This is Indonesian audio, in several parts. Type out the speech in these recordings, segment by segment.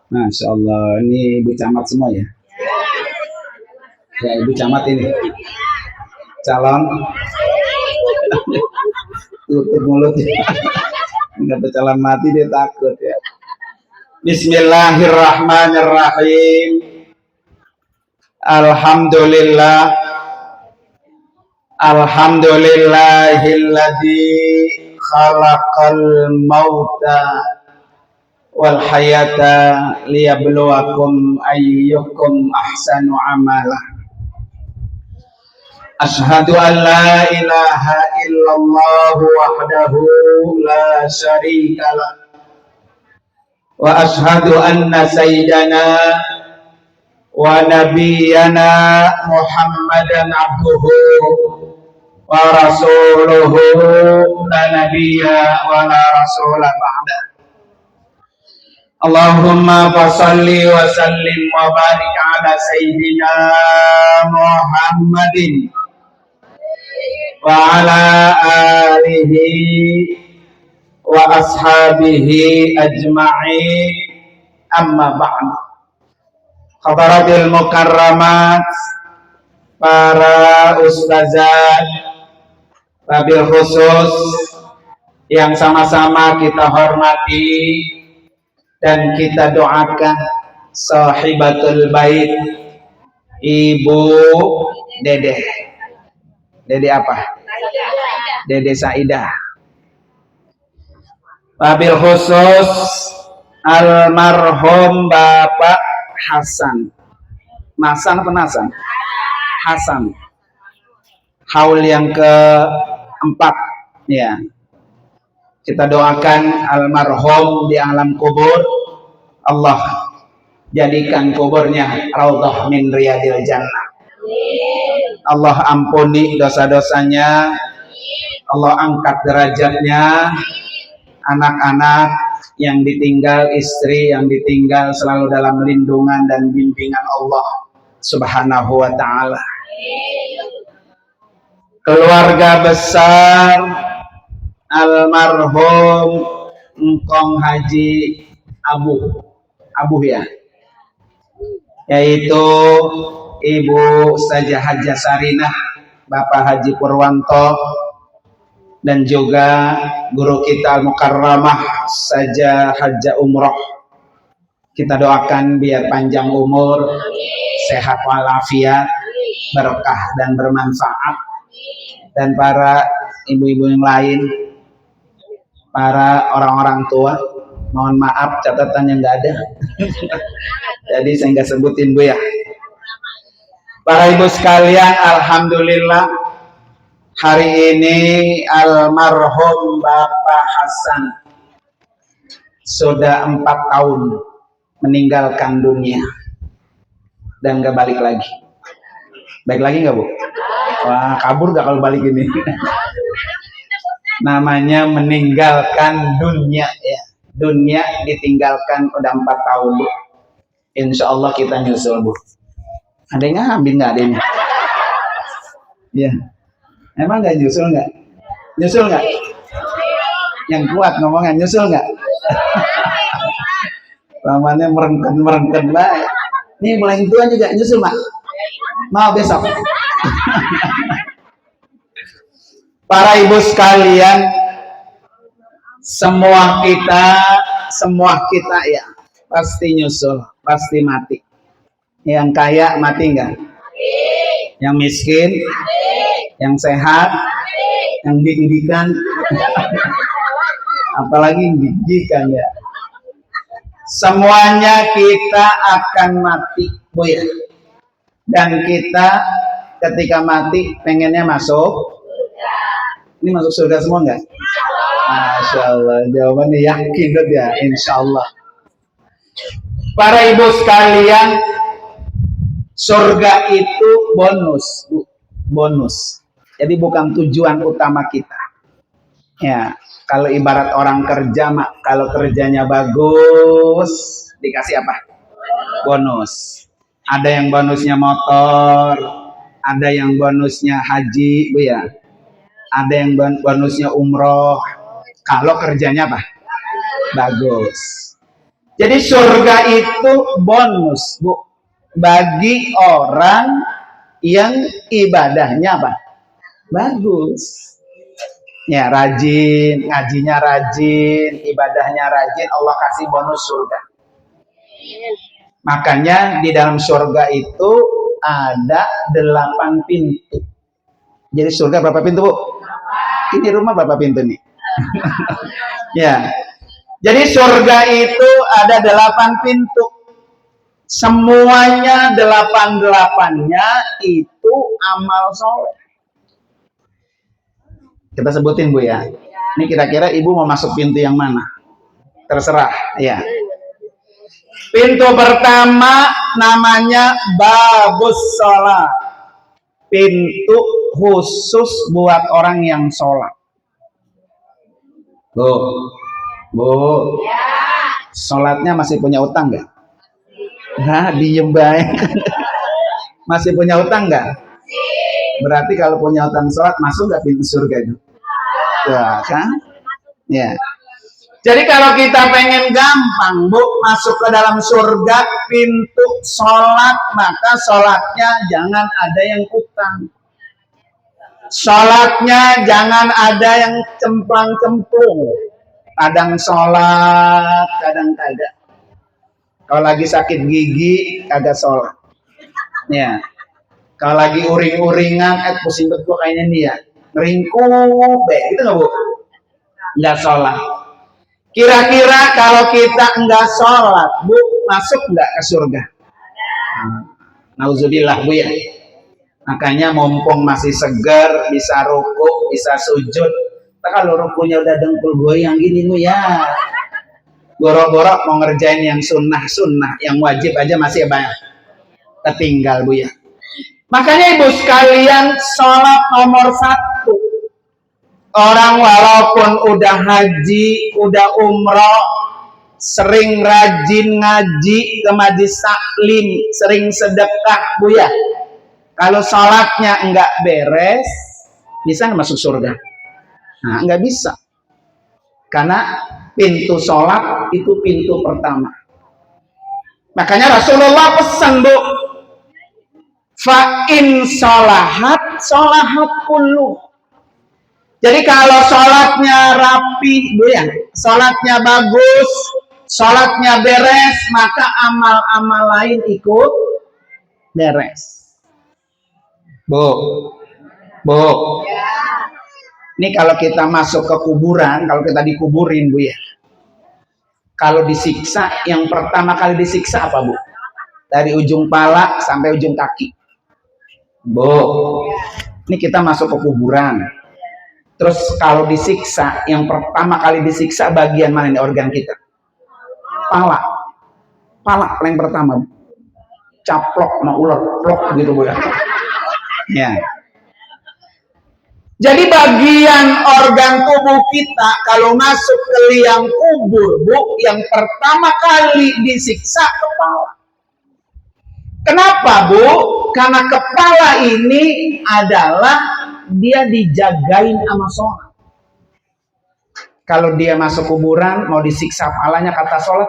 Masya Allah, ini Ibu Camat semua ya? Ya, Ibu Camat ini. Calon. Tutup mulutnya. Nggak calon mati dia takut ya. Bismillahirrahmanirrahim. Alhamdulillah. Alhamdulillahilladzi khalaqal mauta wal hayata liyabluwakum ayyukum ahsanu amala. Ashhadu an la ilaha illallah wahdahu la syarika lah wa ashhadu anna sayyidana wa nabiyyana Muhammadan abduhu wa rasuluhu la nabiyya wa la rasula ba'da. Allahumma fasalli wa sallim wa barik ala sayyidina Muhammadin wa ala alihi wa ashabihi ajma'in, amma ba'd. Hadaratil mukarramat, para ustazah, wabil khusus yang sama-sama kita hormati dan kita doakan, sahibatul bait, Ibu Dede. Dede apa? Dede Saidah. Wabil khusus almarhum Bapak Hasan. Masan apa Nasan? Hasan. Haul yang keempat ya. Kita doakan almarhum di alam kubur, Allah jadikan kuburnya raudhah min riyadil jannah. Allah ampuni dosa-dosanya, Allah angkat derajatnya, anak-anak yang ditinggal, istri yang ditinggal selalu dalam lindungan dan bimbingan Allah Subhanahu wa ta'ala. Keluarga besar almarhum Engkong Haji Abu ya, yaitu Ibu Ustazah Hajjah Sarinah, Bapak Haji Purwanto, dan juga guru kita Al-Mukarramah Ustazah Hajjah Umroh. Kita doakan biar panjang umur, sehat walafiat, berkah dan bermanfaat. Dan para ibu-ibu yang lain, para orang-orang tua, mohon maaf catatannya nggak ada. Jadi saya nggak sebutin Bu ya. Para ibu sekalian, alhamdulillah hari ini almarhum Bapak Hasan sudah 4 tahun meninggalkan dunia dan nggak balik lagi. Baik lagi nggak Bu? Wah, kabur gak kalau balik ini? Namanya meninggalkan dunia ya. Dunia ditinggalkan udah 4 tahun Bu. Insya Allah kita nyusul Bu. Ada yang ngambil nggak ada ini? Ya. Emang nggak nyusul nggak? Nyusul nggak? Yang kuat ngomongnya nyusul nggak? Namanya merengken baik. Nih mulai tua juga nyusul Mak. Mau besok. Para ibu sekalian, semua kita ya pasti nyusul, pasti mati. Yang kaya mati enggak? Yang miskin, yang sehat, yang didikan, apalagi didikan ya. Semuanya kita akan mati, Bu ya. Dan kita ketika mati pengennya masuk. Ini masuk surga semua enggak? Masya Allah, jawabannya yakin ya, insya Allah. Para ibu sekalian, surga itu bonus, Bu. Bonus. Jadi bukan tujuan utama kita. Ya, kalau ibarat orang kerja, Mak, kalau kerjanya bagus, dikasih apa? Bonus. Ada yang bonusnya motor, ada yang bonusnya haji, Bu ya. Ada yang bonusnya umroh. Kalau kerjanya apa? Bagus. Jadi surga itu bonus, Bu, bagi orang yang ibadahnya apa? Bagus. Ya, rajin, ngajinya rajin, ibadahnya rajin, Allah kasih bonus surga. Makanya di dalam surga itu ada 8 pintu. Jadi surga berapa pintu, Bu? Ini rumah berapa pintu nih? Ya. Jadi surga itu ada 8 pintu. Semuanya 8-8-nya itu amal soleh. Kita sebutin, Bu, ya. Ini kira-kira Ibu mau masuk pintu yang mana? Terserah, ya. Pintu pertama namanya babus sholat. Pintu khusus buat orang yang sholat. Bu, Bu, sholatnya masih punya utang nggak? Nah, diem baik. Masih punya utang nggak? Berarti kalau punya utang sholat masuk nggak pintu surga itu? Ya, kan? Ya. Jadi kalau kita pengen gampang, Bu, masuk ke dalam surga pintu sholat, maka sholatnya jangan ada yang utang. Sholatnya jangan ada yang cemplang-cemplung. Kadang sholat, kadang kagak. Kalau lagi sakit gigi, kagak sholat. Ya. Kalau lagi uring-uringan, pusing perut gua kayaknya nih ya. Ngeringkuk, gitu nggak, Bu? Nggak sholat. Kira-kira kalau kita enggak sholat, Bu, masuk enggak ke surga? Nauzubillah, Bu, ya. Makanya mumpung masih segar, bisa ruku, bisa sujud. Kalau rukunya udah dengkul goyang gini, Bu, ya. Boro-boro mau ngerjain yang sunnah-sunnah, yang wajib aja masih banyak ketinggal, Bu, ya. Makanya Ibu sekalian, sholat nomor 1. Orang walaupun udah haji, udah umroh, sering rajin ngaji ke majlis taklim, sering sedekah, Bu, ya. Kalau sholatnya enggak beres, bisa nggak masuk surga? Nah, enggak bisa. Karena pintu sholat itu pintu pertama. Makanya Rasulullah pesan, Bu, fa in sholahat sholahat kullu. Jadi kalau sholatnya rapi, Bu, ya, sholatnya bagus, sholatnya beres, maka amal-amal lain ikut beres. Bu, Bu, ini kalau kita masuk ke kuburan, kalau kita dikuburin, Bu, ya, kalau disiksa, yang pertama kali disiksa apa, Bu? Dari ujung pala sampai ujung kaki. Bu, ini kita masuk ke kuburan. Terus kalau disiksa, yang pertama kali disiksa bagian mana nih organ kita? Pala. Pala paling pertama. Caplok sama ular, plok gitu, Bu, ya. Ya. Jadi bagian organ tubuh kita kalau masuk ke liang kubur, Bu, yang pertama kali disiksa kepala. Kenapa, Bu? Karena kepala ini adalah dia dijagain sama sholat. Kalau dia masuk kuburan mau disiksa kepalanya, kata sholat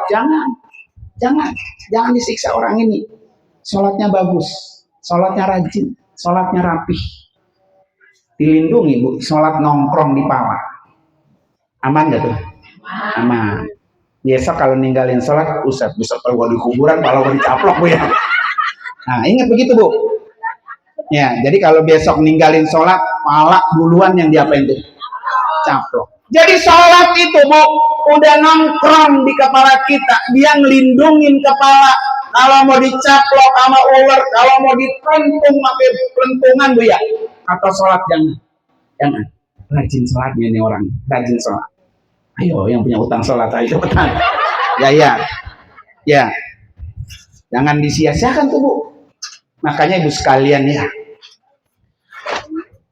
jangan disiksa orang ini. Sholatnya bagus, sholatnya rajin, sholatnya rapih, dilindungi, Bu. Sholat nongkrong di pala, aman gak tuh? Aman. Besok kalau ninggalin sholat, Ustaz, besok kalau di kuburan pala gua dicaplok, Bu, ya. Nah, ingat begitu, Bu. Ya, jadi kalau besok ninggalin sholat, pala duluan yang diapain tuh? Caplok. Jadi sholat itu, Bu, udah nongkrong di kepala kita, dia ngelindungin kepala. Kalau mau dicaplok sama ular, kalau mau dipelentung pakai pelentungan, Bu, ya. Atau sholat jangan. Rajin sholatnya nih orang, rajin sholat. Ayo, yang punya utang sholat, ayo cepetan. Ya. Jangan disia-siakan tuh, Bu. Makanya Ibu sekalian, ya,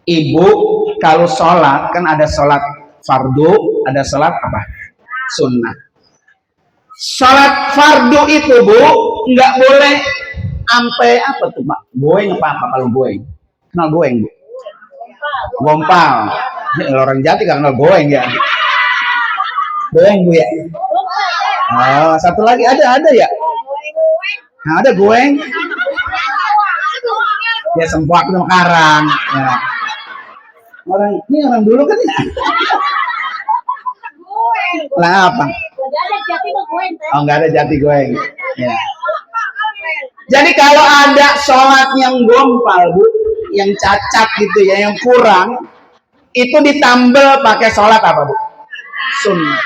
Ibu kalau sholat kan ada sholat fardu, ada sholat apa? Sunnah. Sholat fardu itu, Bu, nggak boleh sampai apa tuh, Pak? Goeng apa kalau goeng? Kenal goeng, Bu? Gompal. Orang Jati nggak kenal goeng, ya. Goeng Bu ya. Oh, satu lagi ada ya. Nah, ada goeng. Ya sempoak itu karang. Ya. Ini orang dulu kan ya. Lah apa? Oh, nggak ada jati goeng. Ya. Jadi kalau ada sholat yang gompal Bu, yang cacat gitu ya, yang kurang, itu ditambal pakai sholat apa Bu? Sunnah.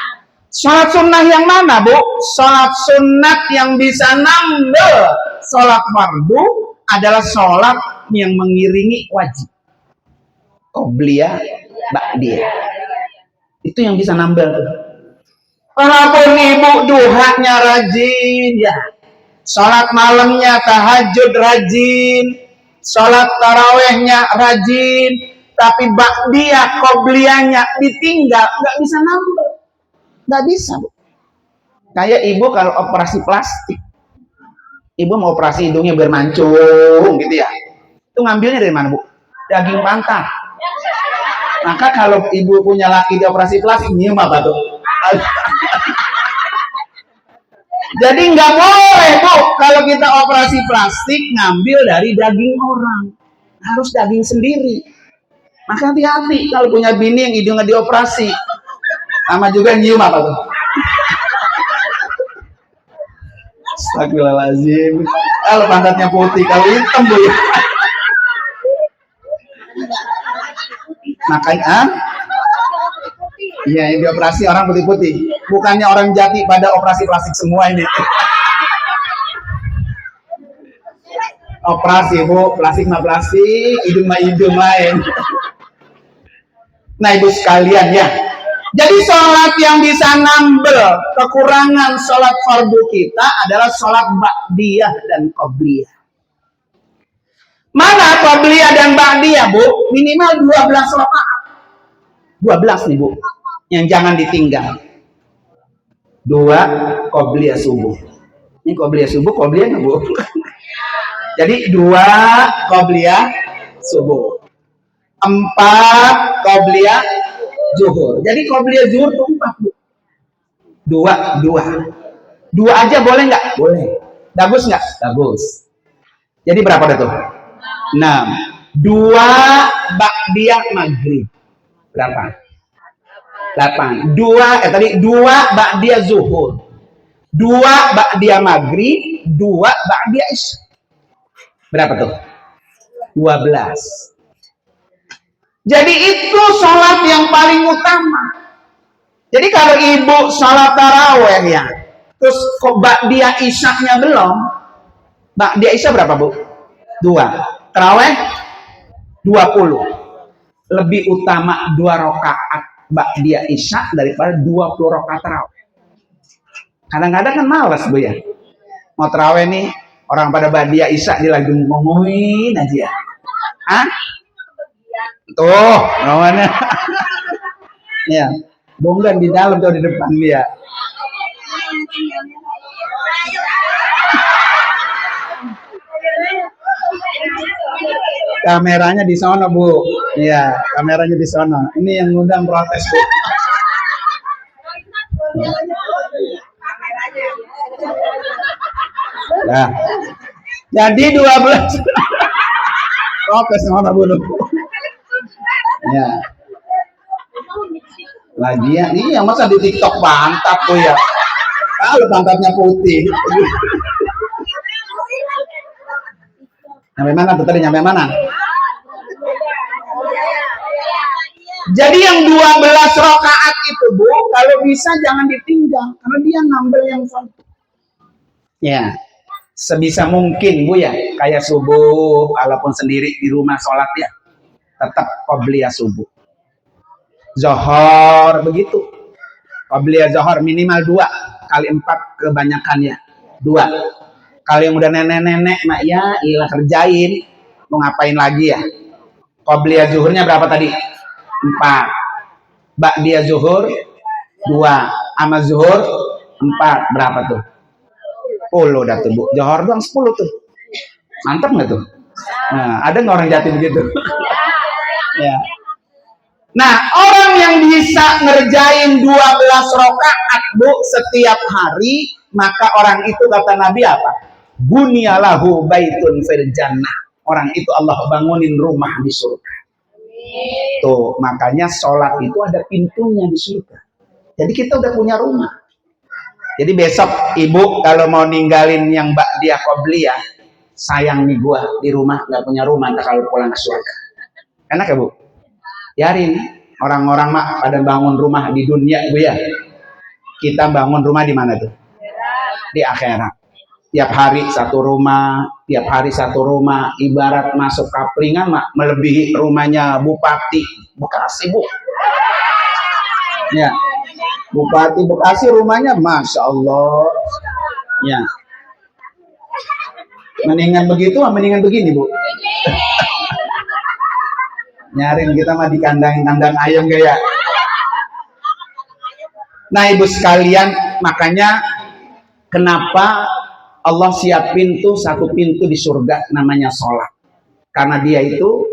Sholat sunnah yang mana Bu? Sholat sunat yang bisa nambal sholat fardu adalah sholat yang mengiringi wajib. Qobliyah, ba'diyah. Itu yang bisa nambal. Walaupun ibu duhanya rajin ya, sholat malamnya tahajud rajin, sholat tarawehnya rajin, tapi ba'diyah, qobliyahnya ditinggal, nggak bisa nambah, nggak bisa Bu. Kayak ibu kalau operasi plastik, ibu mau operasi hidungnya biar mancung gitu ya, itu ngambilnya dari mana Bu? Daging pantat. Maka kalau ibu punya laki di operasi plastik, nyium apa tuh? Jadi nggak boleh Bu, kalau kita operasi plastik ngambil dari daging orang, harus daging sendiri. Maka hati-hati kalau punya bini yang hidungnya dioperasi, sama juga nyium apa tuh? Astagfirullahaladzim. Kalau pantatnya putih, kalau hitam Bu. Makanya, iya yang dioperasi orang putih-putih. Bukannya orang Jati pada operasi plastik semua ini. Operasi Bu, plastik mah plastik, hidung mah hidung lain. Nah ibu sekalian ya, jadi sholat yang bisa nambel kekurangan sholat fardu kita adalah sholat ba'diyah dan qobliyah. Mana qobliyah dan ba'diyah Bu? Minimal 12 rakaat. 12 nih Bu, yang jangan ditinggal. 2 qobliyah subuh. Ini qobliyah subuh, qobliyah nggak Bu? Jadi 2 qobliyah subuh. 4 qobliyah zuhur. Jadi qobliyah zuhur itu 4 Bu. 2 aja boleh nggak? Boleh. Bagus nggak? Bagus. Jadi berapa dah tuh? 6. 2 ba'diyah maghrib. Berapa? 8. 2 ba'diyah zuhur. 2 ba'diyah maghrib. 2 ba'diyah isya. Berapa tuh? 12. Jadi itu sholat yang paling utama. Jadi kalau ibu sholat taraweh ya, terus kok ba'diyah isyaknya belum, ba'diyah isya berapa Bu? 2. Taraweh 20. Lebih utama 2 rakaat ba'diyah isya daripada 20 rakaat taraweh. Kadang-kadang kan malas Bu ya, mau taraweh nih orang pada ba'diyah isya dia lagi ngomongin aja ya. Hah? Tuh, mana? Ya, bonggan di dalam tuh di depan dia. Kameranya di sana Bu. Iya, kameranya di sana. Ini yang ngundang protes Bu. Nah, jadi 12 protes sana Bu. Ya. Lagian iya masa di TikTok pantat tuh ya. Kalau pantatnya putih. Sampai mana tuh tadi, nyampe mana? Jadi yang 12 rakaat itu Bu, kalau bisa jangan ditinggal karena dia nambah yang fardu. Ya. Sebisa mungkin Bu ya, kayak subuh walaupun sendiri di rumah sholat ya, tetap qobliyah subuh. Zohor begitu. Qobliyah zohor minimal 2 kali 4 kebanyakannya 2. Kalau yang udah nenek-nenek mak ya ilah kerjain, mau ngapain lagi ya. Qobliyah zuhurnya berapa tadi? 4. Ba'diyah zuhur 2. Ama zuhur 4. Berapa tuh? 10 dah tuh Bu. Zohor doang 10 tuh. Mantap nggak tuh? Nah, ada nggak orang Jati begitu? Ya. Nah, orang yang bisa ngerjain 12 rakaat Bu setiap hari, maka orang itu kata Nabi apa? Bunyalahu baitun fil jannah. Orang itu Allah bangunin rumah di surga. Tuh, makanya sholat itu ada pintunya di surga. Jadi kita udah punya rumah. Jadi besok ibu kalau mau ninggalin yang dia qobliyah, sayang nih gua di rumah nggak punya rumah ntar kalau pulang ke surga. Enak ya Bu? Biarin orang-orang mak pada bangun rumah di dunia Bu ya. Kita bangun rumah di mana tuh? Di akhirat. Tiap hari satu rumah, tiap hari satu rumah, ibarat masuk kaplingan mak melebihi rumahnya Bupati Bekasi Bu. Ya, Bupati Bekasi rumahnya Masya Allah. Ya, mendingan begitu, mendingan begini Bu. Nyarin kita mah di kandang ayam gaya. Nah ibu sekalian, makanya kenapa Allah siapin tuh satu pintu di surga namanya sholat. Karena dia itu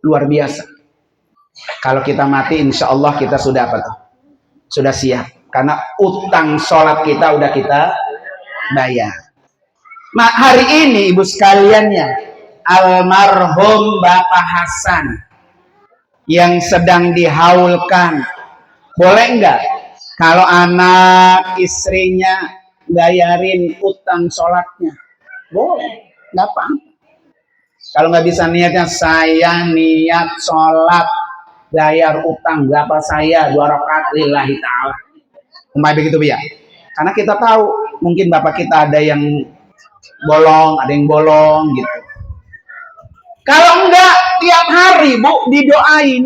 luar biasa. Kalau kita mati insya Allah kita sudah apa tuh? Sudah siap. Karena utang sholat kita udah kita bayar. Nah hari ini ibu sekaliannya, almarhum Bapak Hasan yang sedang dihaulkan, boleh enggak kalau anak istrinya bayarin utang sholatnya? Boleh, nggak apa-apa. Kalau nggak bisa niatnya, saya niat sholat bayar utang berapa saya 2 rakaat lillahi ta'ala. Umpamanya begitu ya. Karena kita tahu mungkin bapak kita ada yang bolong gitu. Kalau enggak tiap hari Bu didoain,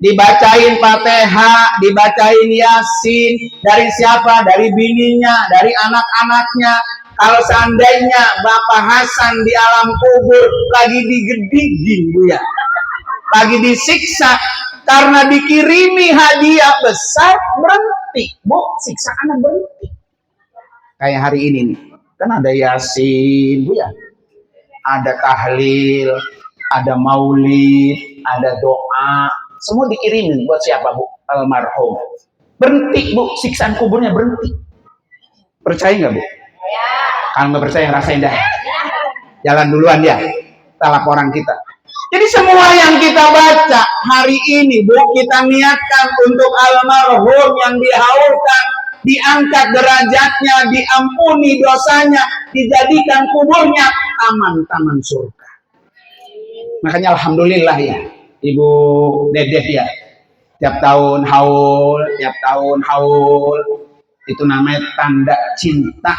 dibacain Fatihah, dibacain Yasin. Dari siapa? Dari bininya, dari anak-anaknya. Kalau seandainya Bapak Hasan di alam kubur lagi digedingin Bu ya, lagi disiksa karena dikirimi hadiah besar, berhenti Bu, siksaannya berhenti. Kayak hari ini nih, kan ada Yasin Bu ya, ada tahlil, ada maulid, ada doa, semua dikirimin buat siapa Bu? Almarhum. Berhenti Bu, siksaan kuburnya berhenti. Percaya nggak Bu? Ya. Kalau nggak percaya rasain dah. Jalan duluan ya, kita laporan kita. Jadi semua yang kita baca hari ini Bu, kita niatkan untuk almarhum yang dihaulkan, diangkat derajatnya, diampuni dosanya, dijadikan kuburnya taman-taman surga. Makanya alhamdulillah ya, Ibu Dedeh ya, tiap tahun haul, itu namanya tanda cinta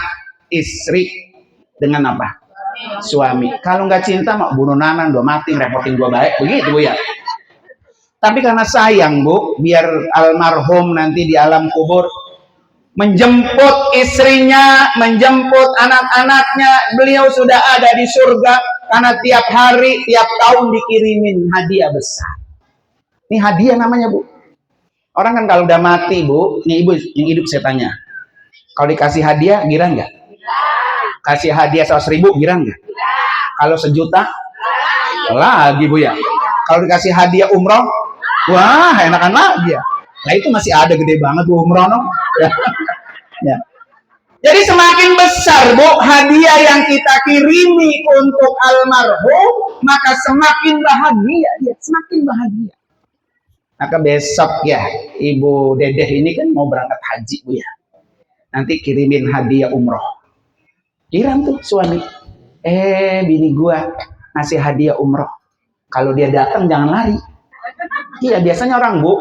istri dengan apa? Suami. Kalau nggak cinta mak bunuh nanan, udah mati, repotin gua baik, begitu Bu ya. Tapi karena sayang Bu, biar almarhum nanti di alam kubur menjemput istrinya, menjemput anak-anaknya, beliau sudah ada di surga karena tiap hari, tiap tahun dikirimin hadiah besar. Ini hadiah namanya Bu. Orang kan kalau udah mati Bu, nih Ibu yang hidup saya tanya, kalau dikasih hadiah girang nggak? Kasih hadiah 100.000 girang nggak? Kalau 1.000.000 lagi Bu ya. Kalau dikasih hadiah umroh, wah enakan lagi ya. Nah itu masih ada gede banget Bu umroh no. Ya. Ya. Jadi semakin besar Bu hadiah yang kita kirimi untuk almarhum, maka semakin bahagia dia, semakin bahagia. Maka besok ya Ibu Dedeh ini kan mau berangkat haji Bu ya. Nanti kirimin hadiah umroh. Kirim tuh suami. Bini gua ngasih hadiah umroh. Kalau dia datang jangan lari. Iya biasanya orang Bu,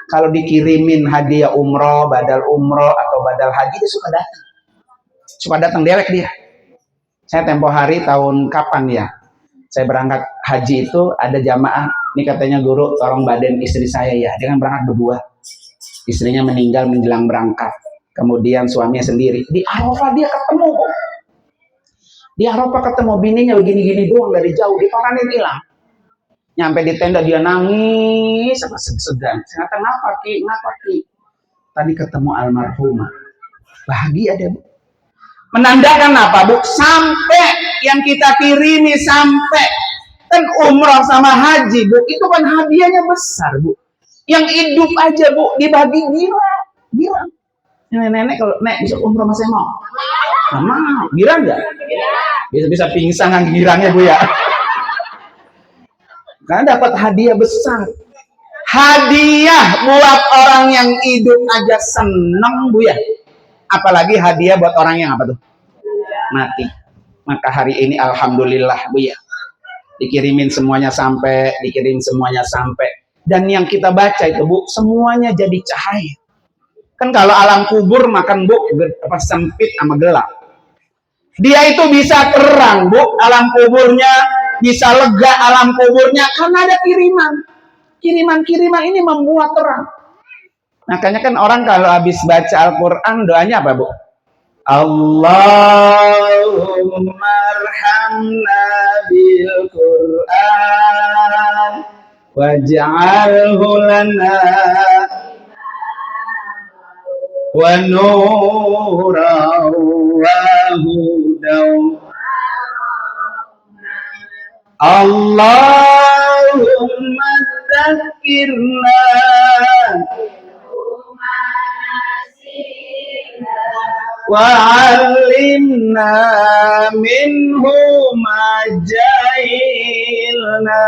kalau dikirimin hadiah umroh, badal umroh atau badal haji dia suka datang. Suka datang dewek dia. Saya tempo hari tahun kapan ya? Saya berangkat haji itu ada jamaah. Ini katanya guru tolong baden istri saya ya. Dia kan berangkat berdua. Istrinya meninggal menjelang berangkat. Kemudian suaminya sendiri. Di Arafah dia ketemu Bu. Di Arafah ketemu bininya begini-gini doang dari jauh, diparanin hilang. Nyampe di tenda dia nangis sama segan. Saya kata ngapa Ki? Tadi ketemu almarhumah. Bahagia dia Bu. Menandakan apa Bu? Sampai yang kita kirimi sampai kan umroh sama haji Bu, itu kan hadiahnya besar Bu. Yang hidup aja Bu dibagi girang. Nenek kalau nek bisa umroh mas saya mau. Sama, girang nggak? Bisa pingsan kan girangnya Bu ya. Karena dapat hadiah besar. Hadiah buat orang yang hidup aja seneng Bu ya. Apalagi hadiah buat orang yang apa tuh? Mati. Maka hari ini alhamdulillah Bu ya. Dikirimin semuanya sampai. Dan yang kita baca itu Bu, semuanya jadi cahaya. Kan kalau alam kubur makan Bu, sempit sama gelap. Dia itu bisa terang Bu, alam kuburnya, bisa lega alam kuburnya, karena ada kiriman. Kiriman ini membuat terang. Makanya kan orang kalau habis baca Al-Quran, doanya apa Bu? Allahumma arhamna bil Quran waj'alhu lana wa nuran wa hudan. Allahumma dzakirna wa 'allimna minhu ma jahilna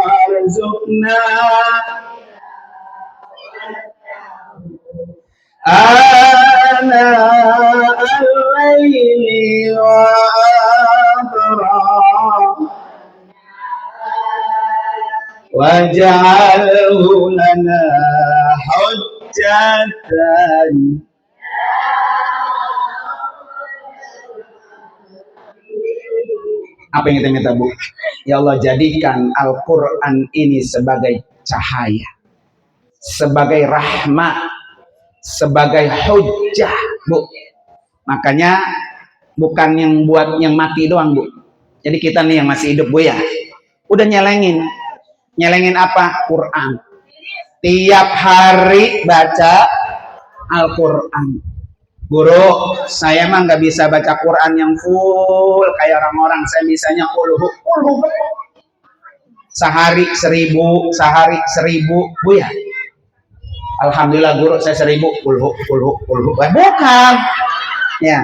warzuqna ana al-laili wa adra waj'alhu lana hujjatan. Apa yang kita minta Bu? Ya Allah, jadikan Al-Quran ini sebagai cahaya, sebagai rahmat, sebagai hujjah Bu. Makanya bukan yang buat yang mati doang Bu. Jadi kita nih yang masih hidup Bu ya, udah nyelengin apa? Quran. Tiap hari baca Al-Quran. Guru, saya mah nggak bisa baca Quran yang full kayak orang-orang. Saya bisanya kulhu. Sehari 1000 Bu ya. Alhamdulillah guru, saya 1000 kulhu. Bukan. Ya.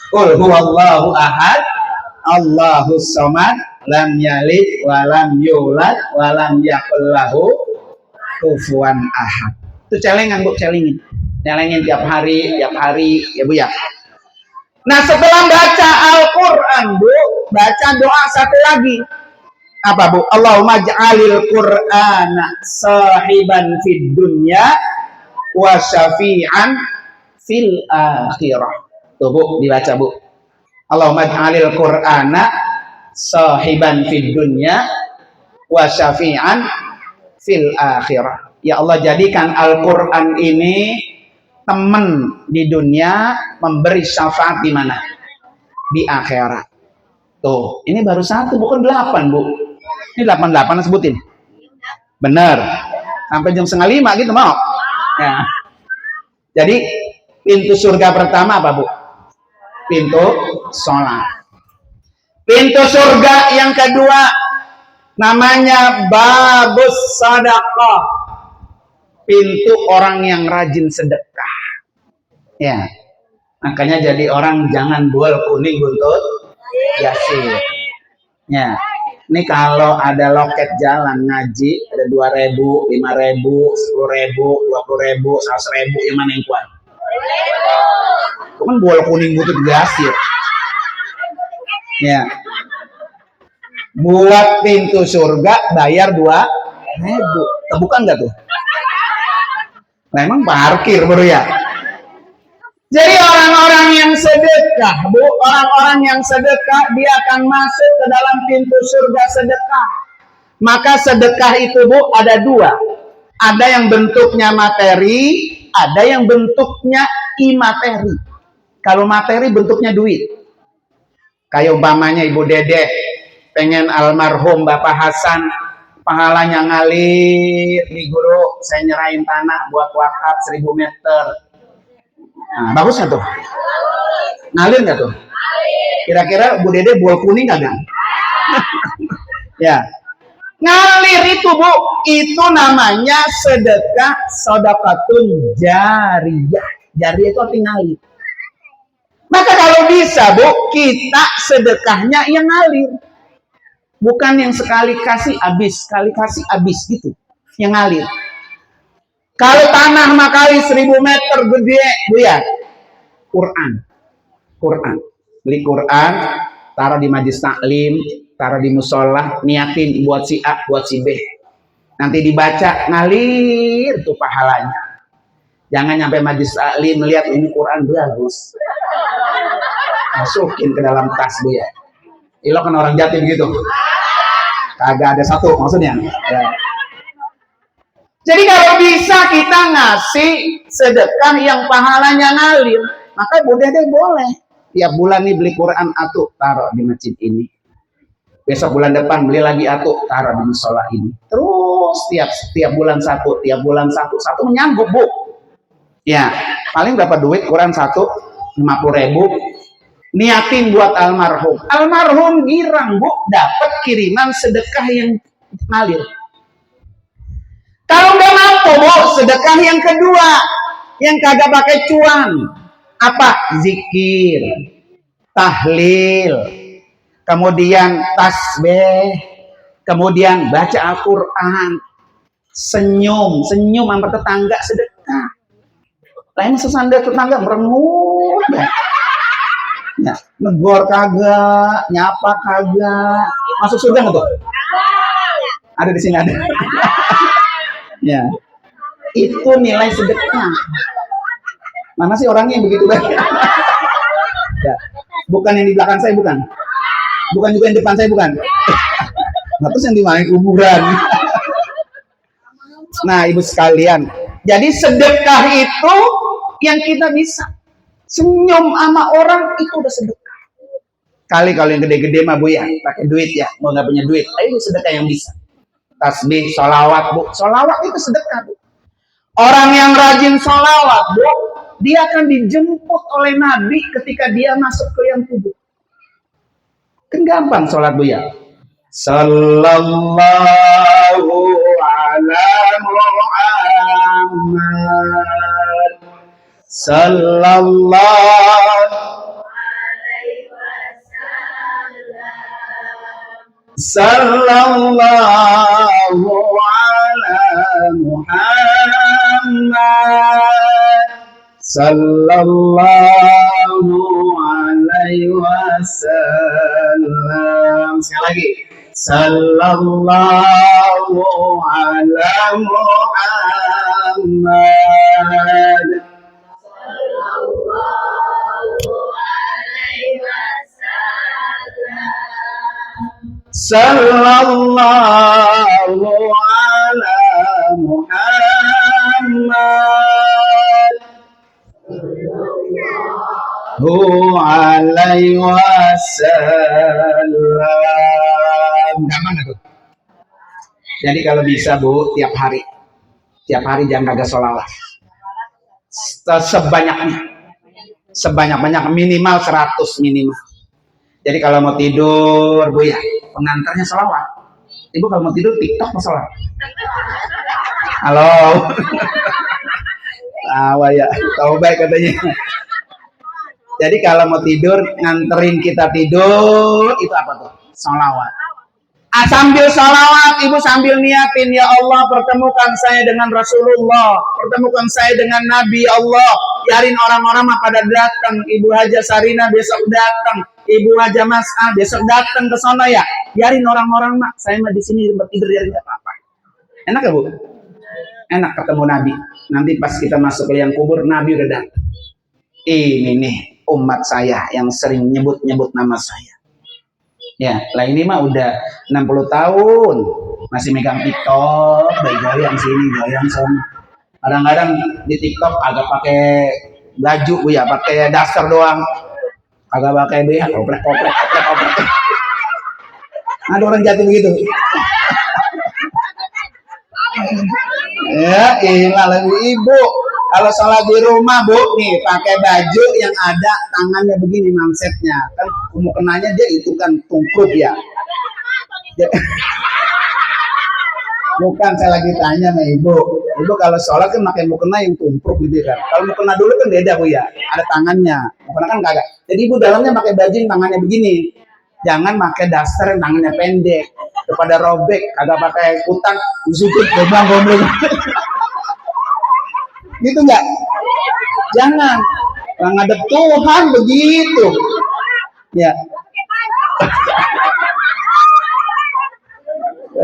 Qul huwallahu ahad, Allahus samad, lam yalid wa lam yulad wa lam yakul lahu kufuwan ahad. Itu celengan Bu, celengin tiap hari ya Bu ya. Nah, setelah baca Al-Quran Bu, baca doa satu lagi. Apa Bu? Allahumma ja'alil Qur'ana sahiban fid dunya wa syafi'an fil akhirah. Tuh Bu, dibaca Bu. Allahumma ja'alil Qur'ana sahiban fid dunya wa syafi'an fil akhirah. Ya Allah, jadikan Al-Quran ini teman di dunia, memberi syafaat di mana? Di akhirat. Tuh, ini baru 1, bukan 8 Bu. Ini 88 sebutin. Bener. Sampai jam 4:30 gitu mau. Ya. Jadi pintu surga pertama apa Bu? Pintu sholat. Pintu surga yang kedua namanya babus sadaqah. Pintu orang yang rajin sedekah. Ya, makanya jadi orang jangan bual kuning buntut yasin. Ya, ini kalau ada loket jalan ngaji ada 2.000, 5.000, 10.000, 20.000, 100.000, yang mana yang kuat? Itu kan bual kuning buntut yasin. Ya, buat pintu surga bayar 2.000. Bukan nggak tuh? Memang parkir baru ya. Jadi orang-orang yang sedekah, Bu, orang-orang yang sedekah dia akan masuk ke dalam pintu surga sedekah. Maka sedekah itu Bu ada 2. Ada yang bentuknya materi, ada yang bentuknya imateri. Kalau materi bentuknya duit. Kayak umpamanya Ibu Dede pengen almarhum Bapak Hasan pahalanya ngalir nih guru, saya nyerahin tanah buat wakaf 1000 meter. Nah, bagus nggak tuh? Ngalir nggak tuh? Kira-kira Bu Dede buah kuning nggak? Ya. Ngalir itu Bu, itu namanya sedekah sedekatun jariyah. Jariyah itu arti ngalir. Maka kalau bisa Bu, kita sedekahnya yang ngalir. Bukan yang sekali kasih habis gitu. Yang ngalir. Kalau tanah makali 1000 meter gede Bu ya, Quran. Beli Quran, taruh di majlis taklim, taruh di musola, niatin buat si A, buat si B. Nanti dibaca, ngalir tuh pahalanya. Jangan nyampe majlis taklim melihat ini Quran bagus, masukin ke dalam tas Bu ya. Ilo kan orang Jatim gitu, kagak ada satu maksudnya. Ya. Jadi kalau bisa kita ngasih sedekah yang pahalanya ngalir, maka boleh deh boleh. Tiap bulan nih beli Quran atuh, taruh di masjid ini. Besok bulan depan beli lagi atuh, taruh di musola ini. Terus tiap bulan satu menyanggup Bu. Ya, paling berapa duit Quran satu? 50.000. Niatin buat almarhum. Almarhum girang Bu, dapat kiriman sedekah yang ngalir. Kalau nggak mampu Bu, sedekah yang kedua, yang kagak pakai cuan. Apa? Zikir, tahlil, kemudian tasbih, kemudian baca Al-Quran, senyum sama tetangga sedekah. Lain sesanda tetangga merengut, ya, negor kagak, nyapa kagak, masuk surga nggak tuh? Ada di sini ada. Ya, itu nilai sedekah. Mana sih orangnya yang begitu banyak? Ya, bukan yang di belakang saya, bukan juga yang depan saya, bukan. Nah, terus yang di mana kuburan? Nah, ibu sekalian, jadi sedekah itu yang kita bisa. Senyum sama orang itu udah sedekah. Kali kalau yang gede-gede mah Bu ya, pakai duit ya, mau nggak punya duit, ayo sedekah yang bisa. Tasbih, sholawat Bu, sholawat itu sedekah Bu. Orang yang rajin sholawat Bu, dia akan dijemput oleh Nabi ketika dia masuk ke liang kubur. Kan gampang sholat Bu ya. Sallallahu ala Muhammad. Sallallahu alaihi wasallam. Sallallahu ala Muhammad. Sallallahu alaihi wasallam. Sekali lagi. Sallallahu ala Muhammad. Sallallahu ala Muhammad. Alaihi wasallam. Gampang itu. Jadi kalau bisa Bu, tiap hari jangan kagak sholawat. Sebanyak minimal 100 minimal. Jadi kalau mau tidur Bu ya, pengantarnya sholawat. Ibu kalau mau tidur TikTok mau sholawat. Halo. Ya, tahu baik katanya. Jadi kalau mau tidur, nganterin kita tidur, itu apa tuh? Sholawat. Sambil sholawat, ibu sambil niatin, ya Allah pertemukan saya dengan Rasulullah, pertemukan saya dengan Nabi Allah. Biarin orang-orang mah pada datang, Ibu Haja Sarina besok datang, Ibu Haja Mas besok datang ke sana ya. Biarin orang-orang mah, saya mah di sini tidur biarin nggak apa-apa. Enak ya Bu? Enak ketemu Nabi. Nanti pas kita masuk ke liang kubur, Nabi udah datang. Ini nih umat saya yang sering nyebut-nyebut nama saya. Ya, lah ini mah udah 60 tahun masih megang TikTok, goyang sini, goyang sana. Kadang-kadang di TikTok agak pakai baju Bu ya, pakai daster doang. Agak pakai BH, oprek. Ada orang jatuh begitu. Ya, ilah lagi Ibu. Kalau sholat di rumah Bu, nih pakai baju yang ada tangannya begini mansetnya, kan mau kenanya dia itu kan tungkrut ya. Bukan, saya lagi tanya sama ibu. Ibu kalau sholat kan pakai mukena yang tumpruk gitu kan. Kalau mukena dulu kan beda bu ya, ada tangannya. Mukena kan kagak. Jadi ibu dalamnya pakai baju yang tangannya begini. Jangan pakai daster yang tangannya pendek. Kepada robek, kagak pakai kutang, sujud gombang-gombang. Gitu nggak? Jangan. Ngadep Tuhan begitu. Ya.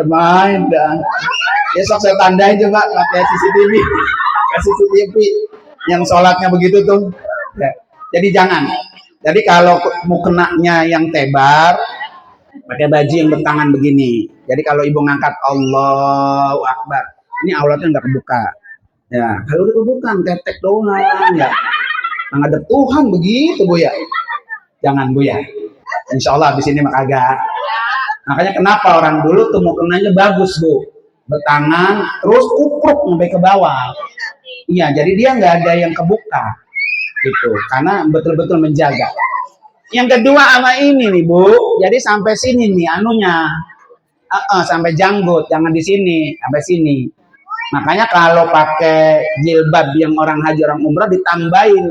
Main dah. Besok saya tandain coba pakai CCTV. Kasih CCTV yang sholatnya begitu tuh. Ya. Jadi jangan. Jadi kalau mukenanya yang tebar, pakai baju yang bertangan begini. Jadi kalau ibu ngangkat Allahu Akbar, ini auratnya nggak kebuka. Ya, kalau udah kebuka, ketek doang ya. Ngadep Tuhan begitu bu ya. Jangan bu ya. Insya Allah di sini mah kagak. Makanya kenapa orang dulu tuh mukenanya bagus bu, bertangan terus upruk sampai ke bawah. Iya, jadi dia nggak ada yang kebuka, gitu. Karena betul-betul menjaga. Yang kedua sama ini nih bu, jadi sampai sini nih anunya, sampai janggut, jangan di sini, sampai sini. Makanya kalau pakai jilbab yang orang haji orang umrah ditambahin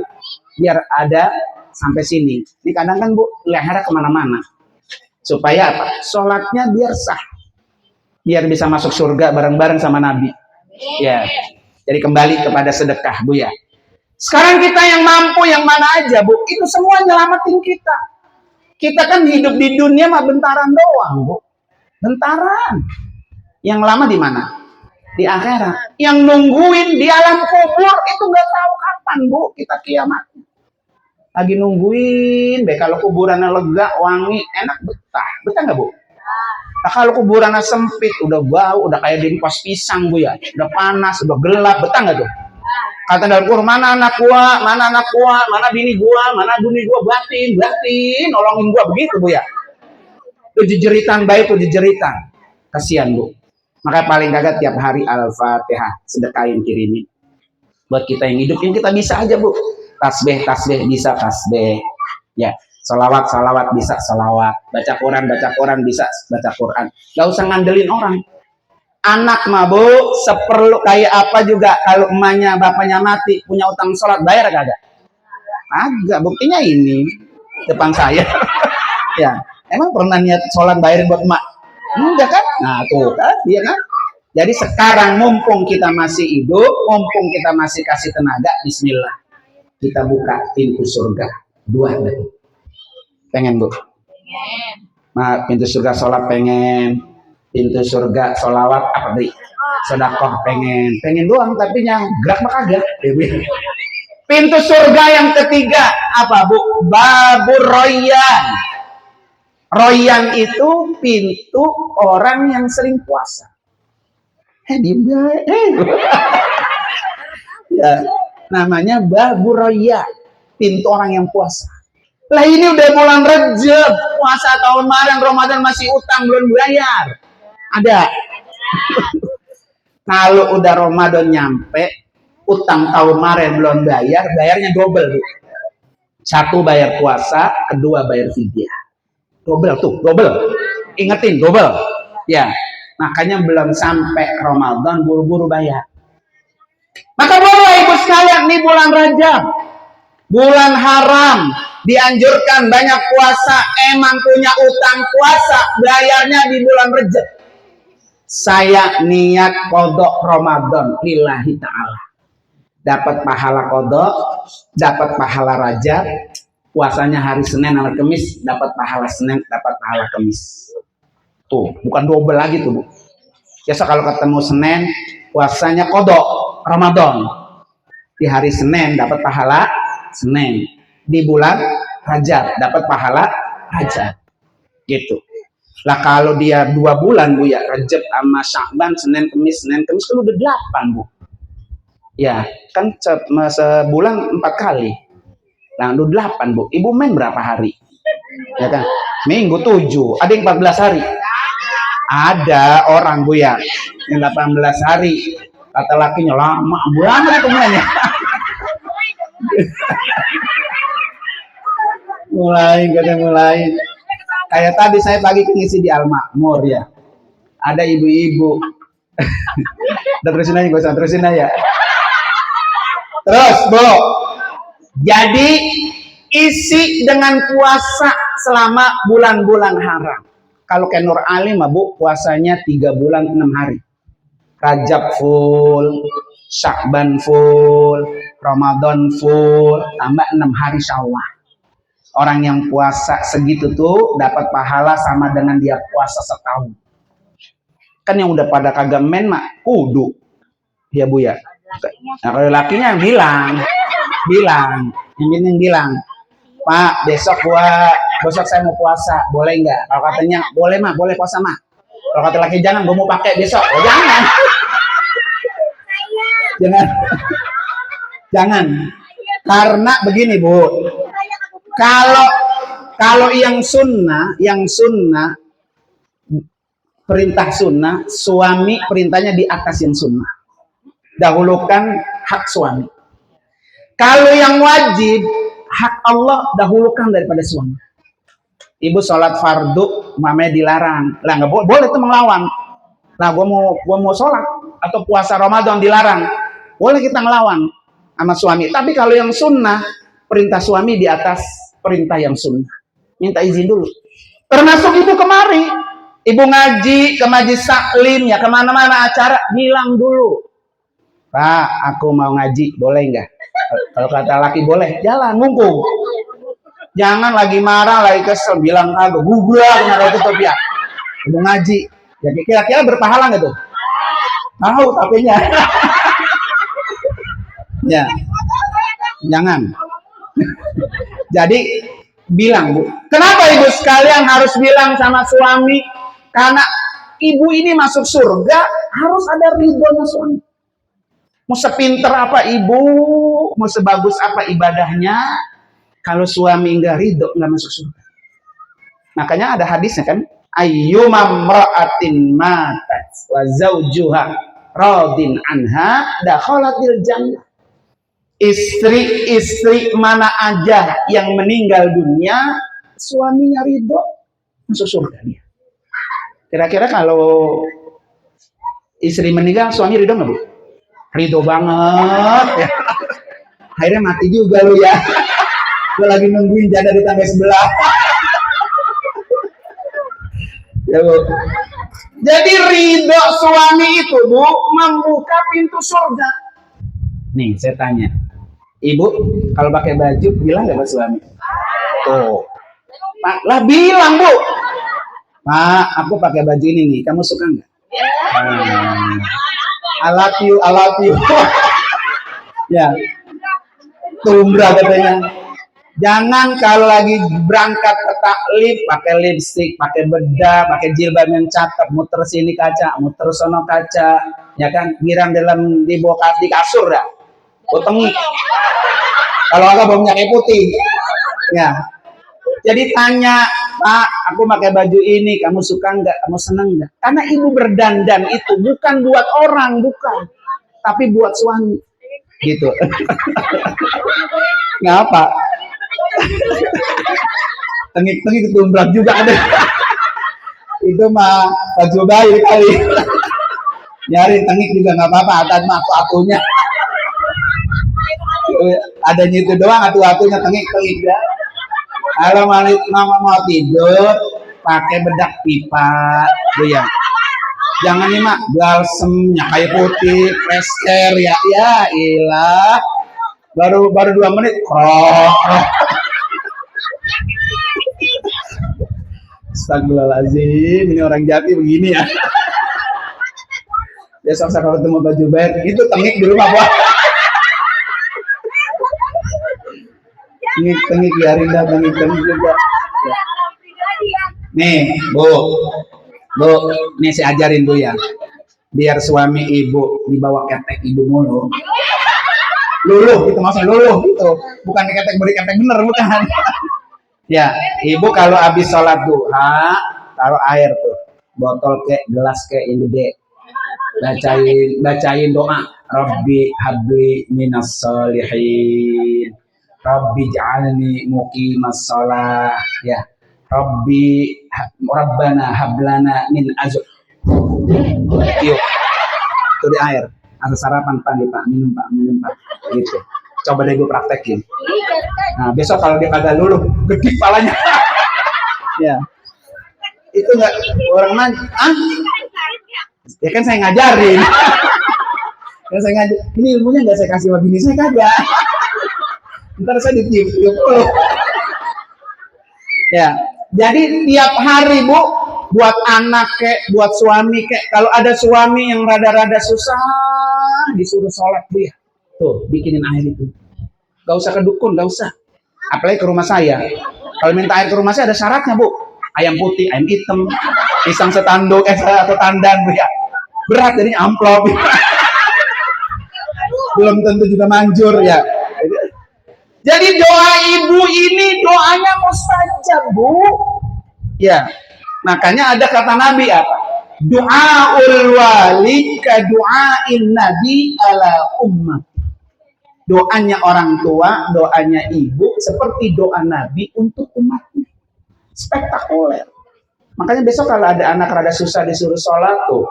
biar ada sampai sini. Ini kadang kan bu lehernya kemana-mana. Supaya apa? Sholatnya biar sah, biar bisa masuk surga bareng-bareng sama Nabi. Ya, jadi kembali kepada sedekah bu ya. Sekarang kita yang mampu yang mana aja bu, itu semua nyelamatin kita. Kita kan hidup di dunia mah bentaran doang bu, bentaran. Yang lama di mana? Di akhirat. Yang nungguin di alam kubur itu nggak tahu kapan bu kita kiamat. Lagi nungguin, kalau kuburannya lega, wangi, enak, betah nggak bu? Nah kalau kuburannya sempit, udah bau, udah kayak diimpas pisang bu ya, udah panas, udah gelap, betah nggak tuh? Kata dalam Quran, mana anak gua, mana bini gua, batin, nolongin gua begitu bu ya. Itu jejeritan baik, itu jejeritan, kasihan bu. Makanya paling kagak tiap hari Al-Fatihah sedekahin kirimin. Buat kita yang hidup, yang kita bisa aja bu. Tasbih bisa tasbih, ya. Salawat bisa salawat. Baca Quran bisa baca Quran. Gak usah ngandelin orang. Anak mah bu, seperlu kayak apa juga kalau emaknya bapaknya mati punya utang sholat bayar kagak? Agak, buktinya ini depan saya. Ya, emang pernah niat sholat bayarin buat emak? Enggak kan? Nah tuh kan, dia kan. Jadi sekarang mumpung kita masih hidup, mumpung kita masih kasih tenaga, bismillah. Kita buka pintu surga 2 detik. Pengen bu? Pengen. Nah, pintu surga sholat pengen, pintu surga sholawat apa nih? Sedekah pengen doang, tapi yang gerak mah kagak. Pintu surga yang ketiga apa bu? Babur Royan. Royan itu pintu orang yang sering puasa. Ya. Namanya Babu Roya, pintu orang yang puasa. Lah ini udah bulan Rejab, puasa tahun kemarin, Ramadan masih utang belum bayar. Ada. Kalau udah Ramadan nyampe, utang tahun kemarin belum bayar, bayarnya double bu. 1 bayar puasa, 2 bayar fidyah. Double. Ingetin double. Ya, makanya belum sampai Ramadan buru-buru bayar. Maka boleh ibu sekalian, nih bulan Rajab, bulan haram, dianjurkan banyak puasa. Emang punya utang puasa, bayarnya di bulan Rajab. Saya niat kodok Ramadan lillahi ta'ala, dapat pahala kodok, dapat pahala Rajab. Puasanya hari Senin sama Kamis, dapat pahala Senin, dapat pahala Kamis. Tuh, bukan double lagi tuh bu. Biasa kalau ketemu Senin, puasanya kodok Ramadan, di hari Senin dapat pahala Senin, di bulan Rajab dapat pahala Rajab, gitu. Lah kalau dia 2 bulan bu ya, Rajab sama Sya'ban, Senin Kamis kan udah 8 bu. Ya kan sebulan 4 kali. Nah udah 8 bu. Ibu main berapa hari? Ya kan? Minggu 7, ada yang 14 hari. Ada orang bu ya yang 18 hari. Kata lakinya lama banget itu mainnya. mulai. Kayak tadi saya pagi ngisi di Al Makmur ya. Ada ibu-ibu Udah terusin aja, gak usah terusin aja. Terus, Bu. Jadi isi dengan puasa selama bulan-bulan haram. Kalau kayak Nur Alim, Bu, puasanya 3 bulan 6 hari. Rajab full, Sya'ban full, Ramadan full, tambah 6 hari Syawal. Orang yang puasa segitu tuh dapat pahala sama dengan dia puasa setahun. Kan yang udah pada kagak men mak kudu. Ya Bu ya. Nah, kalau lakinya bilang, yang bilang, Pak, besok saya mau puasa, boleh nggak? Kalau katanya boleh mah, boleh puasa mah. Kalau kata laki jangan, gue mau pakai besok. Oh, jangan. Jangan. Karena begini Bu, kalau yang sunnah, perintah sunnah, suami perintahnya di atas yang sunnah. Dahulukan hak suami. Kalau yang wajib, hak Allah dahulukan daripada suami. Ibu sholat fardu, mamanya dilarang. Lah nggak boleh tuh melawan. Nah, gua mau sholat atau puasa Ramadan dilarang. Boleh kita ngelawan sama suami. Tapi kalau yang sunnah, perintah suami di atas perintah yang sunnah. Minta izin dulu. Termasuk ibu kemari. Ibu ngaji ke majlis taklim ya, kemana-mana acara, bilang dulu. Pak, aku mau ngaji, boleh nggak? Kalau kata laki boleh, jalan, ngungkung. Jangan lagi marah, lagi kesel, bilang kagak, gugrak, nggak tutup ya. Ibu ngaji, ya kira-kira berpahala nggak tuh? Tahu tapinya. Ya, jangan. Jadi bilang Bu, kenapa ibu sekalian harus bilang sama suami? Karena ibu ini masuk surga harus ada ridhonya suami. Mau sepinter apa ibu, mau sebagus apa ibadahnya, kalau suami enggak ridho enggak masuk surga. Makanya ada hadisnya kan, ayyumam ra'atin matat wa zawjuha radin anha dakhalatil jannah. Istri mana aja yang meninggal dunia, suaminya ridho, masuk surga dia. Kira-kira kalau istri meninggal, suami ridho nggak Bu? Ridho banget. Ya. Akhirnya mati juga lu ya. Gue lagi nungguin janda di tangga sebelah. Ya Bu. Jadi ridho suami itu Bu membuka pintu surga. Nih saya tanya, Ibu kalau pakai baju bilang nggak ke suami? Tuh, Pak lah bilang Bu. Pak, aku pakai baju ini nih, kamu suka nggak? I love you. Ya, tumbra katanya. Jangan kalau lagi berangkat ke taklim pakai lipstik, pakai bedak, pakai jilbab yang cakep, muter sini kaca, muter sono kaca, ya kan? Girang dalam di kasur dah. Potong. Kalau agak bau minyak putih. Ya. Jadi tanya, Pak, aku pakai baju ini, kamu suka nggak? Kamu seneng nggak? Karena ibu berdandan itu bukan buat orang, bukan, tapi buat suami, gitu. Ngapa? Tengik-tengik ketumbrak juga ada. Itu mah baju bayi kali. Nyari tengik juga nggak apa-apa, ada mah atunya. Adanya itu doang, atunya tengik-tengik ya. Kalau mama mau tidur pakai bedak pipa, tuh ya. Jangan nih mak, balsemnya kayu putih, plester ya, ilah. Baru 2 menit, kroh. Astagfirullahaladzim, ini orang Jati begini ya. Besok saya kalau ketemu baju baik, itu tengik di rumah Bu. Tengik ya Rinda, tengik juga. Ya. Nih Bu, nih saya ajarin Bu ya, biar suami ibu dibawa ketek ibu mulu. Luluh gitu maksudnya, luluh gitu, bukan ketek bener bukan. Ya, ibu kalau habis sholat duha taruh air tuh, botol ke gelas ke yang gede, bacain doa, Rabbi habli minas solihin, Rabbi ja'alni muqimas shalah, ya Rabbana hablana min azwaj. Yuk. tuh di air. Asal sarapan Pak, nih Pak, minum Pak, gitu. Coba deh gue praktekin. Nah besok kalau dia kagak luluh, gede kepalanya. Ya, itu nggak orang nanya, ya kan saya ngajarin. Kan saya ngajarin, ini ilmunya nggak saya kasih sama bini saya kagak. Ntar saya ditiup-tiup. Ya, jadi tiap hari Bu, buat anak kek, buat suami kek, kalau ada suami yang rada-rada susah, disuruh sholat Bu ya. Tuh, bikinin air itu. Gak usah ke dukun, gak usah. Apalagi ke rumah saya. Kalau minta air ke rumah saya ada syaratnya Bu. Ayam putih, ayam hitam, pisang setanduk, atau tandan Bu ya. Berat jadinya amplop. Belum tentu juga manjur ya. Jadi doa ibu ini doanya mustajab Bu. Ya, makanya ada kata Nabi apa? Doaul wali ka doain nabi ala ummah. Doanya orang tua, doanya ibu seperti doa Nabi untuk umatnya. Spektakuler. Makanya besok kalau ada anak rada susah disuruh sholat tuh.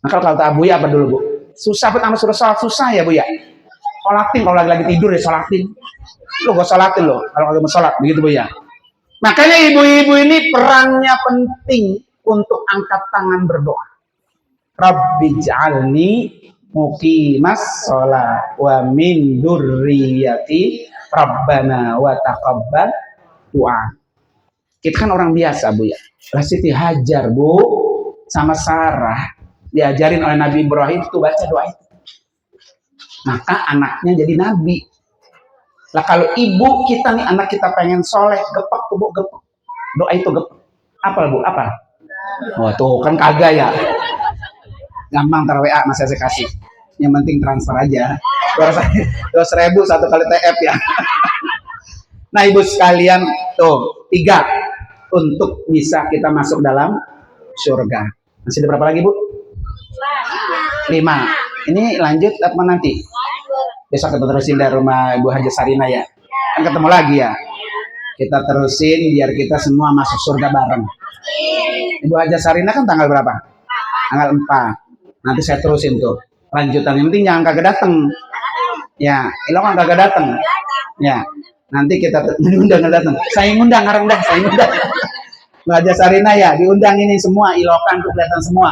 Nah kalau kata Abu ya apa dulu Bu? Susah pertama suruh sholat susah ya Bu ya. Sholatin kalau lagi tidur ya sholatin. Lo gak sholatin lo kalau mau sholat begitu Bu ya. Makanya ibu-ibu ini perannya penting untuk angkat tangan berdoa. Rabbi ja'alni muqimas sholat wa min dzurriyyati rabbana wa taqabbal doa. Kita kan orang biasa Bu ya. Siti Hajar Bu sama Sarah diajarin oleh Nabi Ibrahim itu baca doa itu. Maka anaknya jadi nabi. Lah kalau ibu kita nih anak kita pengen soleh, gepek tuh Bu, gepek. Doa itu gepek. Apa Bu? Apa? Oh tuh kan kagak ya. Gampang taruh WA masih saya kasih. Yang penting transfer aja. 200.000 satu kali TF ya. Nah ibu sekalian tuh 3 untuk bisa kita masuk dalam surga. Masih ada berapa lagi Bu? 5. Ini lanjut apa nanti? Besok kita terusin dari rumah Ibu Haja Sarina ya. Kan ketemu lagi ya. Kita terusin biar kita semua masuk surga bareng. Ibu Haja Sarina kan tanggal berapa? Tanggal 4. Nanti saya terusin tuh. Lanjutan yang penting jangan kagak dateng. Ya, lo kan kagak dateng. Ya, nanti kita undang dateng. Saya ngundang ngarang dah, saya ngundang. Ibu Haja Sarina ya, diundang ini semua ilokan tuh kelihatan semua.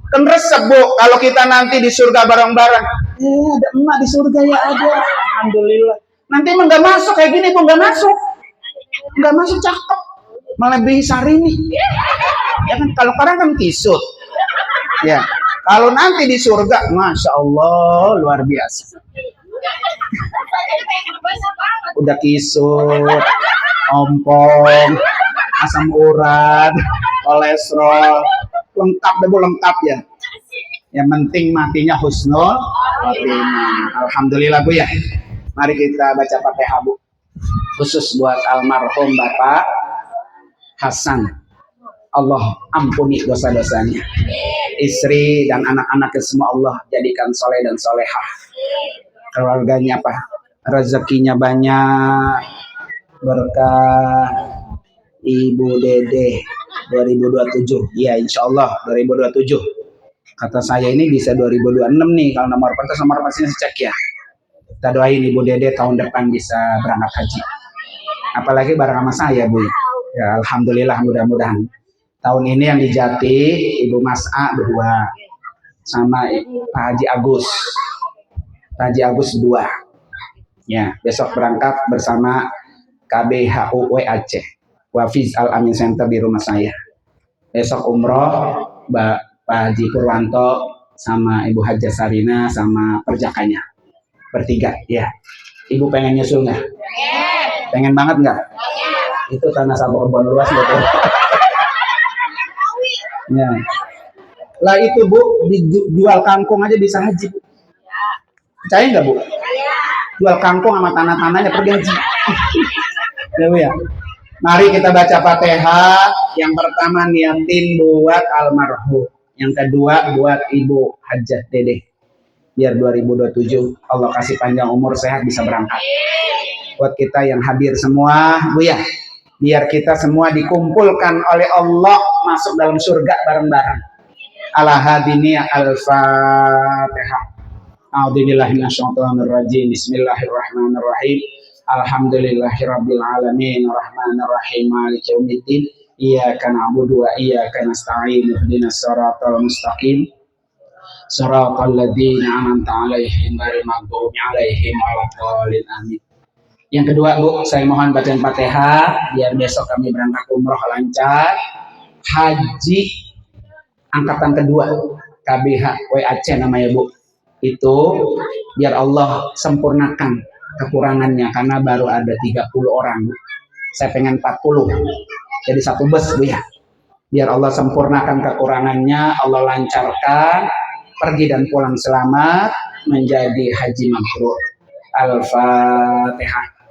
Kan resep Bu, kalau kita nanti di surga bareng-bareng. Ada emak di surga ya ada. Alhamdulillah. Nanti emang gak masuk kayak gini Bu, gak masuk. Gak masuk cakep. Melebihi Sarini. Ya kan kalau sekarang kan kisut. Ya. Kalau nanti di surga, Masya Allah luar biasa. Udah kisut, ompong, asam urat, kolesterol, lengkap deh Bu, lengkap ya. Yang penting matinya husnul khotimah. Alhamdulillah Bu ya. Mari kita baca Fatihah Bu. Khusus buat almarhum Bapak Hasan. Allah ampuni dosa-dosanya. Istri dan anak-anaknya semua Allah jadikan soleh dan solehah. Keluarganya apa? Rezekinya banyak. Berkah Ibu Dede 2027. Ya insya Allah 2027. Kata saya ini bisa 2026 nih kalau nomor pastinya cek ya. Kita doain Ibu Dede tahun depan bisa berangkat haji. Apalagi bareng sama saya Bu. Ya alhamdulillah mudah-mudahan. Tahun ini yang di Jati Ibu Mas A berdua sama Pak Haji Agus. Pak Haji Agus 2. Ya, besok berangkat bersama KBHUW Aceh. Wafiz Al Amin Center di rumah saya. Besok umroh Pak Haji Purwanto sama Ibu Haja Sarina sama perjakanya. Bertiga, ya. Ibu pengen nyusul nggak? Pengen banget nggak? Itu tanah Sabuk kebun luas betul. Ya. Lah itu Bu, dijual kangkung aja bisa haji Bu. Percaya nggak Bu? Jual kangkung sama tanah-tanahnya pergi haji. Ya Bu ya. Mari kita baca Fatihah. Yang pertama niatin buat almarhum. Yang kedua buat Ibu Hajah Dede. Biar 2027 Allah kasih panjang umur sehat bisa berangkat. Buat kita yang hadir semua Bu ya. Biar kita semua dikumpulkan oleh Allah masuk dalam surga bareng-bareng. ala hadini al-Fatihah. A'udzubillahi minasyaitonirrajim. Bismillahirrahmanirrahim. Alhamdulillahirabbil alamin arrahmanir rahim maliki yaumiddin. Iyyaka na'budu wa iyyaka nasta'in. Ihdinas siratal mustaqim. Shiratal ladzina an'amta 'alaihim ghairil maghdubi 'alaihim waladdallin. Amin. Yang kedua, Bu, saya mohon bacaan Fatihah biar besok kami berangkat umroh lancar. Haji angkatan kedua KBH WAC namanya, Bu. Itu biar Allah sempurnakan kekurangannya karena baru ada 30 orang, Bu. Saya pengen 40. Jadi satu bus, Bu ya. Biar Allah sempurnakan kekurangannya, Allah lancarkan pergi dan pulang selamat menjadi haji mabrur. Al-Fatihah.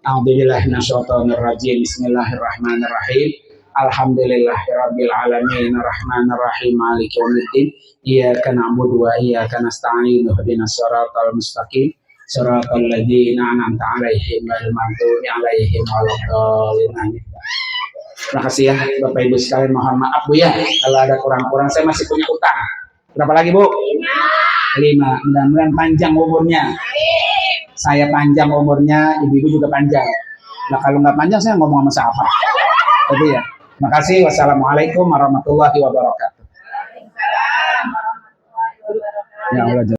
A'udzubillahi minasyaitonirrajim. Bismillahirrahmanirrahim. Alhamdulillahirabbil alamin arrahmanir rahim maliki yaumiddin. Iyyaka na'budu wa iyyaka nasta'in. Ihdinas siratal mustaqim. Shiratal ladzina an'amta 'alaihim ghairil maghdubi alaihim waladdallin. Terima kasih ya Bapak Ibu sekalian, mohon maaf Bu ya kalau ada kurang-kurang, saya masih punya utang. Berapa lagi Bu? 5. Mudah-mudahan panjang umurnya. Saya panjang umurnya, ibu-ibu juga panjang. Nah kalau nggak panjang saya ngomong sama siapa? Jadi ya. Terima kasih. Wassalamualaikum warahmatullahi wabarakatuh. Ya Allah.